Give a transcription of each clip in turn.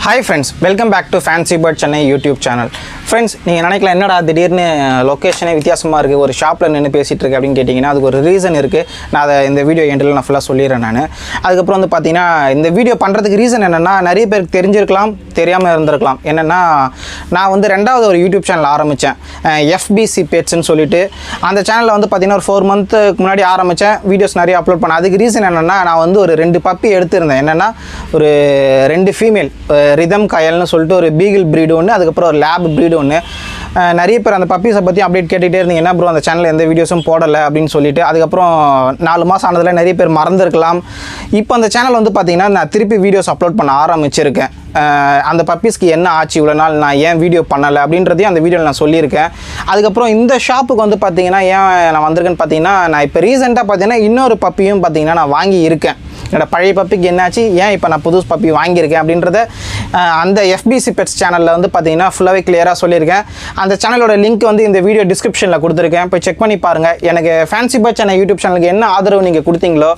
Hi friends, welcome back to Fancy Bird Chennai YouTube channel. Friends, நீங்கள் நினைக்கலாம் என்னடா திடீர்னு லொகேஷனே வித்தியாசமாக இருக்குது, ஒரு ஷாப்பில் நின்று பேசிகிட்டு இருக்கு அப்படின்னு கேட்டிங்கன்னா அதுக்கு ஒரு ரீசன் இருக்குது. நான் அதை இந்த வீடியோ எண்டில் நான் ஃபுல்லாக சொல்லிடுறேன். அதுக்கப்புறம் வந்து பார்த்தீங்கன்னா இந்த வீடியோ பண்ணுறதுக்கு ரீசன் என்னென்னா, நிறைய பேருக்கு தெரிஞ்சிருக்கலாம், தெரியாமல் இருந்திருக்கலாம். என்னென்னா, நான் வந்து ரெண்டாவது ஒரு யூடியூப் சேனல் ஆரம்பித்தேன், FBC பேட்ஸ்ன்னு சொல்லிட்டு. அந்த சேனலில் வந்து பார்த்தீங்கன்னா ஒரு 4 மந்த்துக்கு முன்னாடி ஆரம்பித்தேன், வீடியோஸ் நிறைய அப்லோட் பண்ணேன். அதுக்கு ரீசன் என்னென்னா, நான் வந்து ஒரு 2 பப்பி எடுத்திருந்தேன். என்னென்னா, ஒரு 2 ஃபீமேல் ரிதம் கயல்னு சொல்லிட்டு ஒரு பீகிள் ப்ரீடு ஒன்று, அதுக்கப்புறம் ஒரு லேப் ப்ரீடு ஒன்று. நிறைய பேர் அந்த பப்பீஸை பற்றி அப்டேட் கேட்டுகிட்டே இருந்தீங்க, என்ன ப்ரோ அந்த சேனலில் எந்த வீடியோஸும் போடலை அப்படின்னு சொல்லிட்டு. அதுக்கப்புறம் 4 மாதம் ஆனதில் நிறைய பேர் மறந்துருக்கலாம். இப்போ அந்த சேனல் வந்து பார்த்திங்கன்னா நான் திருப்பி வீடியோஸ் அப்லோட் பண்ண ஆரம்பிச்சிருக்கேன். அந்த பப்பீஸ்க்கு என்ன ஆச்சு, இவ்வளோ நாள் நான் ஏன் வீடியோ பண்ணலை அப்படின்றதையும் அந்த வீடியோவில் நான் சொல்லியிருக்கேன். அதுக்கப்புறம் இந்த ஷாப்புக்கு வந்து பார்த்திங்கன்னா ஏன் நான் வந்திருக்கேன்னு பார்த்தீங்கன்னா, நான் இப்போ ரீசெண்டாக பார்த்தீங்கன்னா இன்னொரு பப்பியும் பார்த்திங்கன்னா நான் வாங்கி இருக்கேன். என்னோட பழைய பப்பிக்கு என்னாச்சு, ஏன் இப்போ நான் புது பப்பி வாங்கியிருக்கேன் அப்படின்றத அந்த FBC பெட்ஸ் சேனலில் வந்து பார்த்தீங்கன்னா ஃபுல்லாகவே கிளியராக சொல்லியிருக்கேன். அந்த சேனலோட லிங்க் வந்து இந்த வீடியோ டிஸ்கிரிப்ஷனில் கொடுத்துருக்கேன், போய் செக் பண்ணி பாருங்கள். எனக்கு ஃபேன்சி பர்ட் சேனல் யூடியூப் சேனலுக்கு என்ன ஆதரவு நீங்கள் கொடுத்தீங்களோ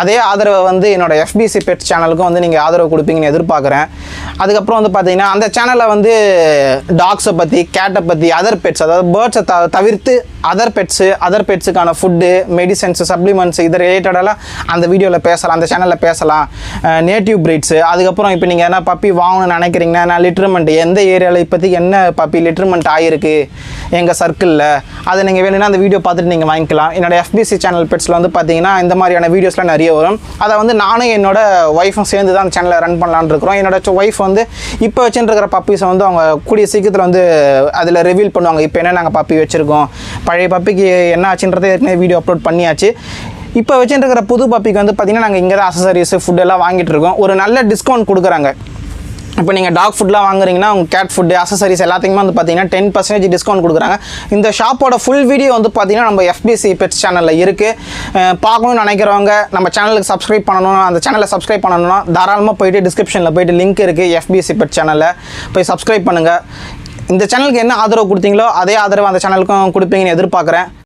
அதே ஆதரவை வந்து என்னோட FBC பெட்ஸ் சேனலுக்கும் வந்து நீங்கள் ஆதரவு கொடுப்பீங்கன்னு எதிர்பார்க்குறேன். அதுக்கப்புறம் வந்து பார்த்தீங்கன்னா அந்த சேனலில் வந்து டாக்ஸை பற்றி, கேட்டை பற்றி, அதர் பெட்ஸ், அதாவது பேர்ட்ஸை தவிர்த்து அதர் பெட்ஸுக்கான ஃபுட்டு, மெடிசன்ஸு, சப்ளிமெண்ட்ஸ், இது ரிலேட்டடெல்லாம் அந்த வீடியோவில் பேசலாம், அந்த சேனலில் பேசலாம். நேட்டிவ் ப்ரீட்ஸு, அதுக்கப்புறம் இப்போ நீங்கள் என்ன பப்பி வாங்கணும்னு நினைக்கிறீங்கன்னா, நான் லிட்ருமெண்ட் எந்த ஏரியாவில் இப்போதைக்கு என்ன பப்பி லிட்ருமெண்ட் ஆகிருக்கு எங்கள் சர்க்கிளில், அதை நீங்கள் வேணும்னா அந்த வீடியோ பார்த்துட்டு நீங்கள் வாங்கிக்கலாம். என்னோடய FBC சேனல் பெட்ஸில் வந்து பார்த்தீங்கன்னா இந்த மாதிரியான வீடியோஸ்லாம் நிறைய வரும். அதை வந்து நானும் என்னோட ஒய்ஃபும் சேர்ந்து தான் அந்த சேனலை ரன் பண்ணலான்னு இருக்கிறோம். என்னோட ஒய்ஃப் வந்து இப்போ வச்சுருக்கிற பப்பீஸை வந்து அவங்க கூடிய சீக்கிரத்தில் வந்து அதில் ரிவீல் பண்ணுவாங்க. இப்போ என்ன நாங்கள் பப்பி வச்சுருக்கோம், பழைய பப்பிக்கு என்ன ஆச்சுன்றதை ஏற்கனவே வீடியோ அப்லோட் பண்ணியாச்சு. இப்போ வச்சுருக்கிற புது பப்பிக்கு வந்து பார்த்திங்கன்னா நாங்கள் இங்கே தான் அக்சசரிஸ், ஃபுட் எல்லாம் வாங்கிட்டு இருக்கோம். ஒரு நல்ல டிஸ்கவுண்ட் கொடுக்குறாங்க. இப்போ நீங்கள் டாக் ஃபுட்லாம் வாங்குறீங்கன்னா உங்கள் கேட் ஃபுட்டு, அக்சசரிஸ் எல்லாத்தையுமே வந்து பார்த்தீங்கன்னா 10% டிஸ்கவுண்ட் கொடுக்குறாங்க. இந்த ஷாப்போட ஃபுல் வீடியோ வந்து பார்த்தீங்கன்னா நம்ம FBC பெட்ஸ் சேனலில் இருக்குது. பார்க்கணும்னு நினைக்கிறவங்க, நம்ம சேனலுக்கு சப்ஸ்கிரைப் பண்ணணும், அந்த சேனலை சப்ஸ்கிரைப் பண்ணணும்னா தாராளமாக போய்ட்டு டிஸ்கிரிப்ஷனில் போய்ட்டு லிங்க் இருக்குது FBC பெட்ஸ் சேனலில் போய் சப்ஸ்கிரைப் பண்ணுங்கள். இந்த சேனலுக்கு என்ன ஆதரவு கொடுத்தீங்களோ அதே ஆதரவு அந்த சேனலுக்கும் கொடுப்பீங்கன்னு எதிர்பார்க்குறேன்.